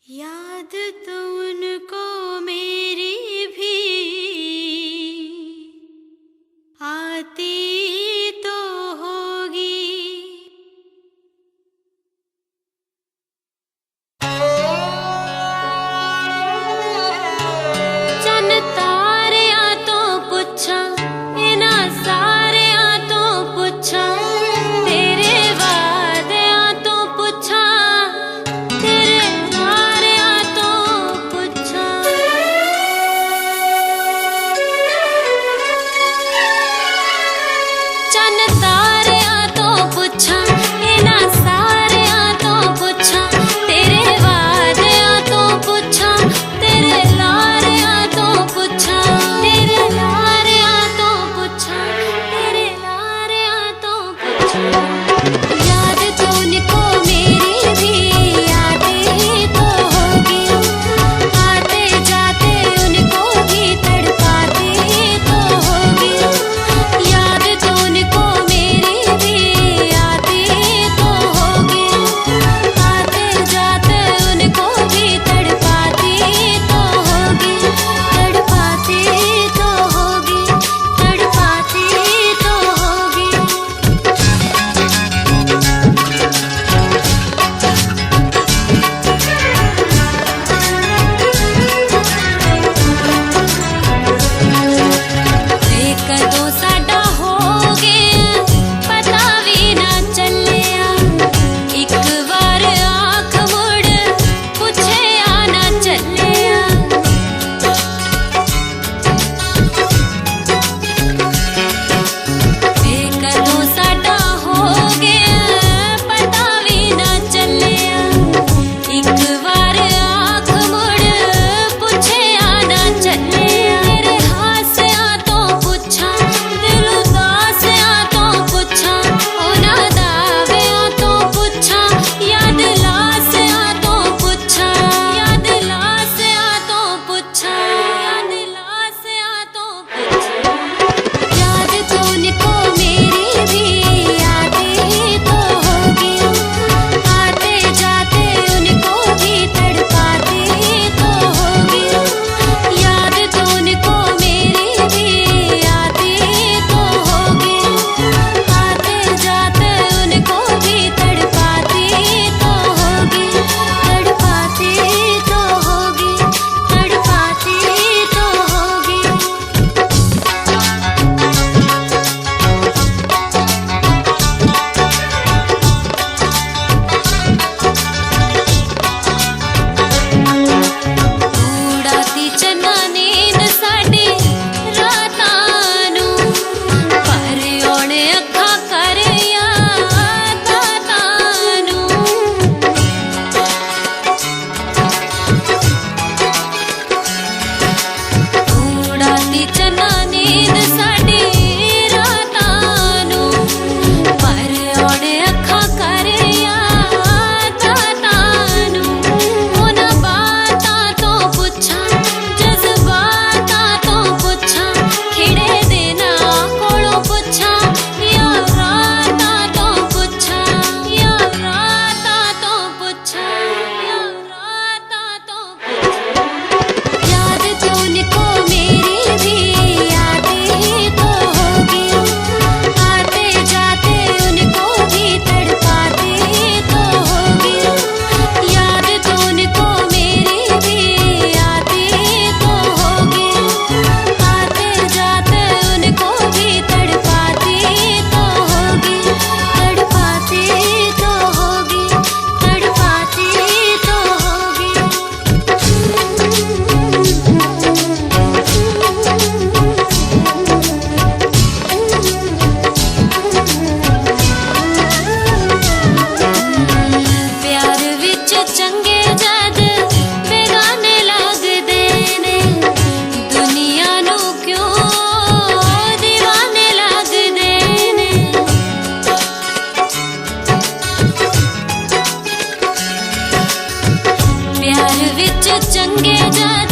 याद तो उनको मेरी भी आती तो होगी। चन तारिया तो पुछा इना सारिया तो पुछा तेरे वादिया तो पुछा तेरे हारिया तो पुछा। चन तारिया तो पुछा इना सारिया तो पुछा तेरे वादिया तो पुछा तेरे लारिया तो पुछा तेरे लारिया तो पुछा तेरे लारिया तो पुछा। याद तो उनको मेरी भी आती तो होगी आते जाते उनको भी तड़पाती तो होगी। याद तो उनको मेरी भी आती तो होगी आते जाते उनको भी तड़पाती तो होगी तड़पाती तो होगी तड़पाती तो होगी। कदों साडा हो गया पता भी ना चलिया एक बार आँख मुड़ पुछे आना चलिया। कदों साडा हो गया पता भी ना चलिया एक बार आँख मुड़ पुछे आना चलिया। तेरे हासिया तो पुछा दिल उदासिया तो पुछा ओना दाविया तो पुछा याद लासिया तो पुछा याद लासिया तो पुछा याद लासिया तो पुछा। याद तो उनको मेरी भी आती तो होगी आते जाते उनको भी तड़पाती तो होगी। याद तो उनको मेरी भी आती तो होगी आते जाते उनको भी तड़पाती तो होगी तड़पाती तो होगी तड़पाती तो होगी। उड़ाती चन्ना नींद साडी रातां नूं पर ओणे अखां कर यादां नूं। उड़ाती चन्ना नींद साडी रातां नूं पर ओणे अखां कर यादां नूं। उन्हां बातां तो पुछा जज़्बातां तो पुछा खिड़े दिनां कोलों पुछा या रातां तो पुछा या रातां तो पुछा या रातां तो पुछा। याद तो उनको मेरी भी आती तो होगी आते जाते उनको भी तड़पाती तो होगी। याद तो उनको मेरी भी आती तो होगी आते जाते उनको भी तड़पाती तो होगी तड़पाती तो होगी तड़पाती तो होगी। प्यार विच चंगे जद बेगाने लगदे ने दुनिया नू क्यों दीवाने लगदे ने। प्यार विच चंगे जद